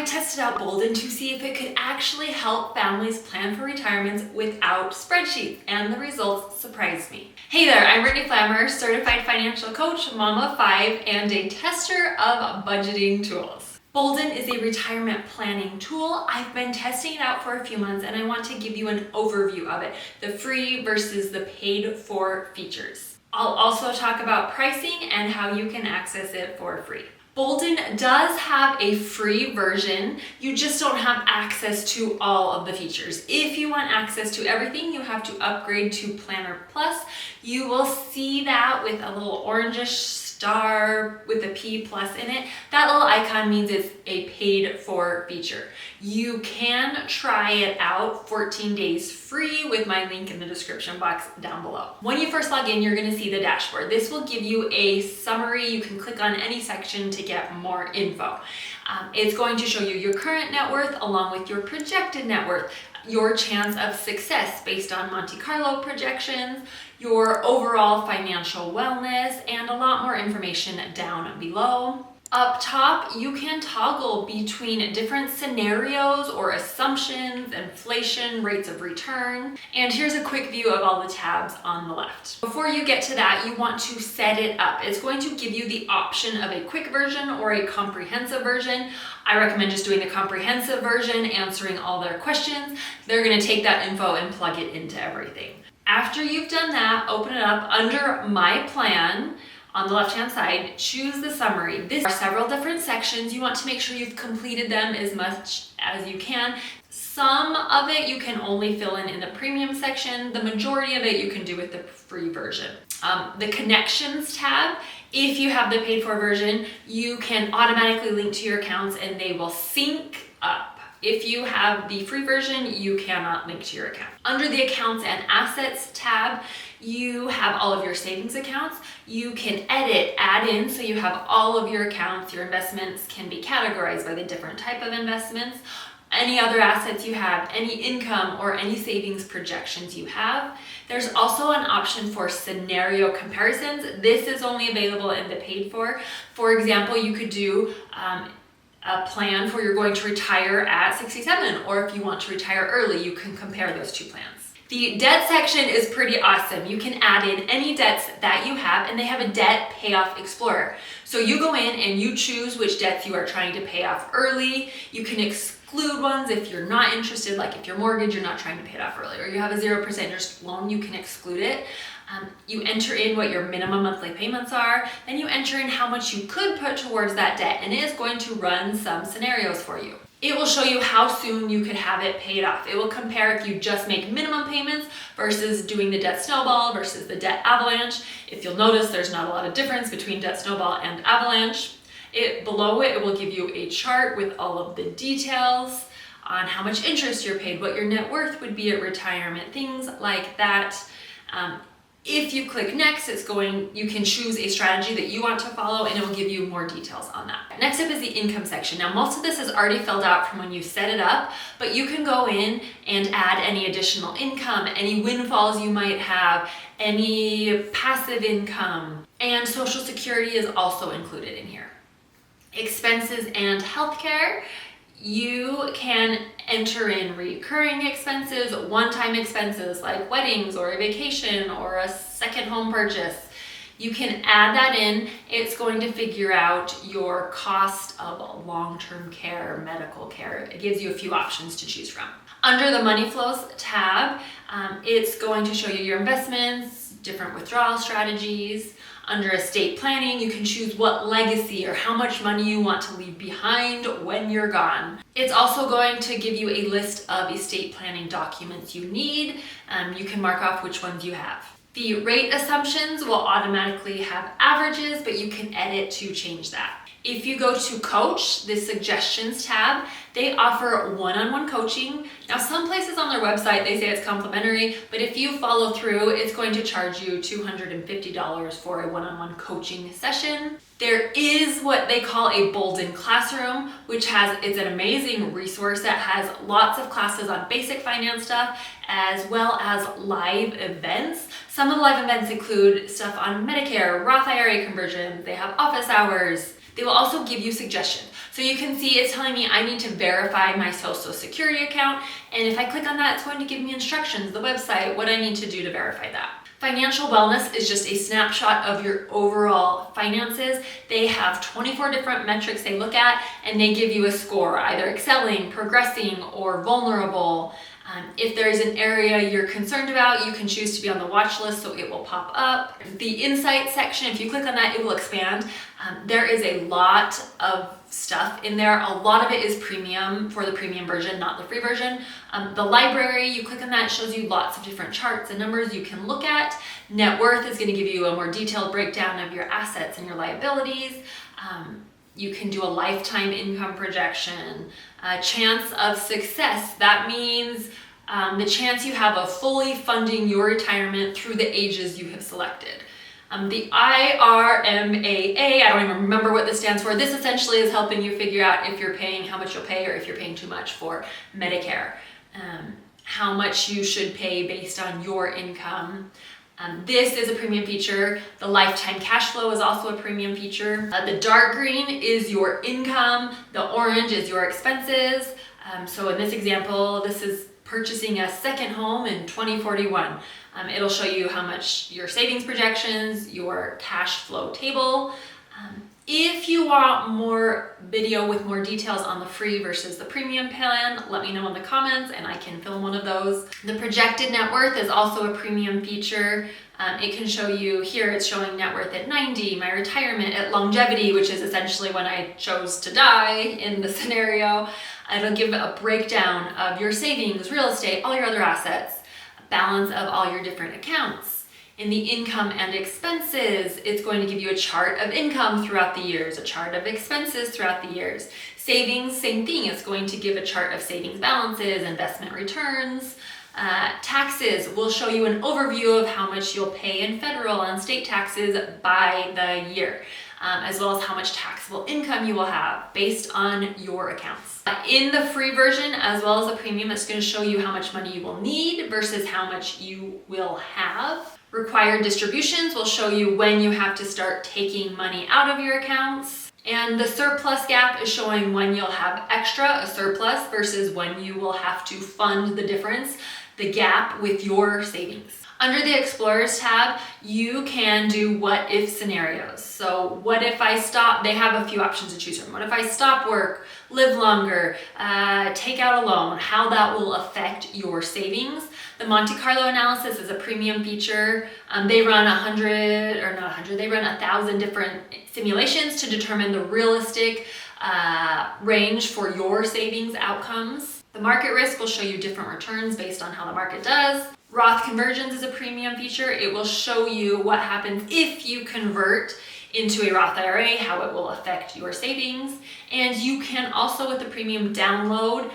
I tested out Boldin to see if it could actually help families plan for retirements without spreadsheets, and the results surprised me. Hey there, I'm Brittany Flammer, certified financial coach, mama of 5, and a tester of budgeting tools. Boldin is a retirement planning tool. I've been testing it out for a few months, and I want to give you an overview of it, the free versus the paid for features. I'll also talk about pricing and how you can access it for free. Boldin does have a free version, you just don't have access to all of the features. If you want access to everything, you have to upgrade to Planner Plus. You will see that with a little orangish star with a P plus in it. That little icon means it's a paid for feature. You can try it out 14 days free with my link in the description box down below. When you first log in, you're going to see the dashboard. This will give you a summary. You can click on any section to get more info. It's going to show you your current net worth along with your projected net worth, your chance of success based on Monte Carlo projections, your overall financial wellness, and a lot more information down below. Up top, you can toggle between different scenarios or assumptions, inflation, rates of return. And here's a quick view of all the tabs on the left. Before you get to that, you want to set it up. It's going to give you the option of a quick version or a comprehensive version. I recommend just doing the comprehensive version, answering all their questions. They're going to take that info and plug it into everything. After you've done that, open it up under My Plan. On the left-hand side, choose the summary. There are several different sections. You want to make sure you've completed them as much as you can. Some of it you can only fill in the premium section. The majority of it you can do with the free version. The connections tab, if you have the paid for version, you can automatically link to your accounts and they will sync up. If you have the free version, you cannot link to your account. Under the accounts and assets tab, you have all of your savings accounts. You can edit, add in, so you have all of your accounts. Your investments can be categorized by the different type of investments. Any other assets you have, any income or any savings projections you have. There's also an option for scenario comparisons. This is only available in the paid for. For example, you could do a plan for you're going to retire at 67, or if you want to retire early, you can compare those two plans. The debt section is pretty awesome. You can add in any debts that you have, and they have a debt payoff explorer. So you go in and you choose which debts you are trying to pay off early. You can exclude ones if you're not interested, like if your mortgage, you're not trying to pay it off early, or you have a 0% interest loan, you can exclude it. You enter in what your minimum monthly payments are, then you enter in how much you could put towards that debt, and it is going to run some scenarios for you. It will show you how soon you could have it paid off. It will compare if you just make minimum payments versus doing the debt snowball versus the debt avalanche. If you'll notice, there's not a lot of difference between debt snowball and avalanche. Below it will give you a chart with all of the details on how much interest you're paid, what your net worth would be at retirement, things like that. If you click next, you can choose a strategy that you want to follow, and it will give you more details on that. Next up is the income section. Now, most of this is already filled out from when you set it up, but you can go in and add any additional income, any windfalls you might have, any passive income, and Social Security is also included in here. Expenses and healthcare. You can enter in recurring expenses, one-time expenses like weddings or a vacation or a second home purchase. You can add that in. It's going to figure out your cost of long-term care, medical care. It gives you a few options to choose from. Under the money flows tab, it's going to show you your investments, different withdrawal strategies. Under estate planning, you can choose what legacy or how much money you want to leave behind when you're gone. It's also going to give you a list of estate planning documents you need. You can mark off which ones you have. The rate assumptions will automatically have averages, but you can edit to change that. If you go to Coach, the Suggestions tab, they offer one-on-one coaching. Now, some places on their website, they say it's complimentary, but if you follow through, it's going to charge you $250 for a one-on-one coaching session. There is what they call a Boldin classroom, which it's an amazing resource that has lots of classes on basic finance stuff, as well as live events. Some of the live events include stuff on Medicare, Roth IRA conversions, they have office hours. They will also give you suggestions. So you can see it's telling me I need to verify my Social Security account. And if I click on that, it's going to give me instructions, the website, what I need to do to verify that. Financial wellness is just a snapshot of your overall finances. They have 24 different metrics they look at, and they give you a score, either excelling, progressing, or vulnerable. If there's an area you're concerned about, you can choose to be on the watch list, so it will pop up. The insight section, if you click on that, it will expand. There is a lot of stuff in there. A lot of it is premium for the premium version, not the free version. The library, you click on that, it shows you lots of different charts and numbers you can look at. Net worth is going to give you a more detailed breakdown of your assets and your liabilities. You can do a lifetime income projection. Chance of success, that means the chance you have of fully funding your retirement through the ages you have selected. The IRMAA, I don't even remember what this stands for. This essentially is helping you figure out if you're paying, how much you'll pay, or if you're paying too much for Medicare. How much you should pay based on your income. This is a premium feature. The lifetime cash flow is also a premium feature. The dark green is your income. The orange is your expenses. So in this example, this is purchasing a second home in 2041. It'll show you how much your savings projections, your cash flow table. If you want more video with more details on the free versus the premium plan, let me know in the comments and I can film one of those. The projected net worth is also a premium feature. It can show you here, it's showing net worth at 90, my retirement at longevity, which is essentially when I chose to die in the scenario. It'll give a breakdown of your savings, real estate, all your other assets, a balance of all your different accounts. In the income and expenses, it's going to give you a chart of income throughout the years, a chart of expenses throughout the years. Savings, same thing, it's going to give a chart of savings balances, investment returns. Taxes will show you an overview of how much you'll pay in federal and state taxes by the year, as well as how much taxable income you will have based on your accounts. In the free version, as well as the premium, it's going to show you how much money you will need versus how much you will have. Required distributions will show you when you have to start taking money out of your accounts. And the surplus gap is showing when you'll have extra, a surplus, versus when you will have to fund the difference, the gap with your savings. Under the Explorers tab, you can do what if scenarios. So what if I stop, they have a few options to choose from. What if I stop work, live longer, take out a loan, how that will affect your savings. The Monte Carlo analysis is a premium feature. They run 1,000 different simulations to determine the realistic range for your savings outcomes. The market risk will show you different returns based on how the market does. Roth conversions is a premium feature. It will show you what happens if you convert into a Roth IRA, how it will affect your savings. And you can also, with the premium, download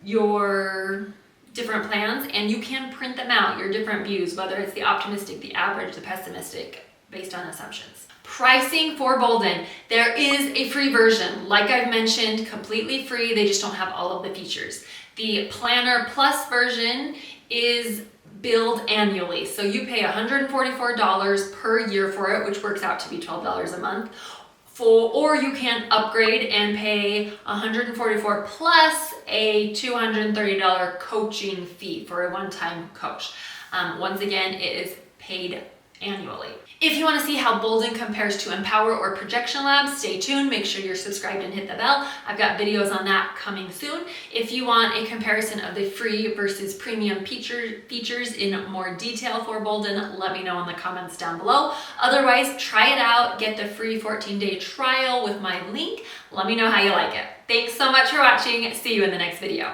your different plans and you can print them out, your different views, whether it's the optimistic, the average, the pessimistic, based on assumptions. Pricing for Boldin. There is a free version. Like I've mentioned, completely free. They just don't have all of the features. The Planner Plus version is billed annually. So you pay $144 per year for it, which works out to be $12 a month. Or you can upgrade and pay $144 plus a $230 coaching fee for a one-time coach. Once again, it is paid annually. If you want to see how Boldin compares to Empower or Projection Lab, stay tuned. Make sure you're subscribed and hit the bell. I've got videos on that coming soon. If you want a comparison of the free versus premium features in more detail for Boldin, let me know in the comments down below. Otherwise, try it out. Get the free 14-day trial with my link. Let me know how you like it. Thanks so much for watching. See you in the next video.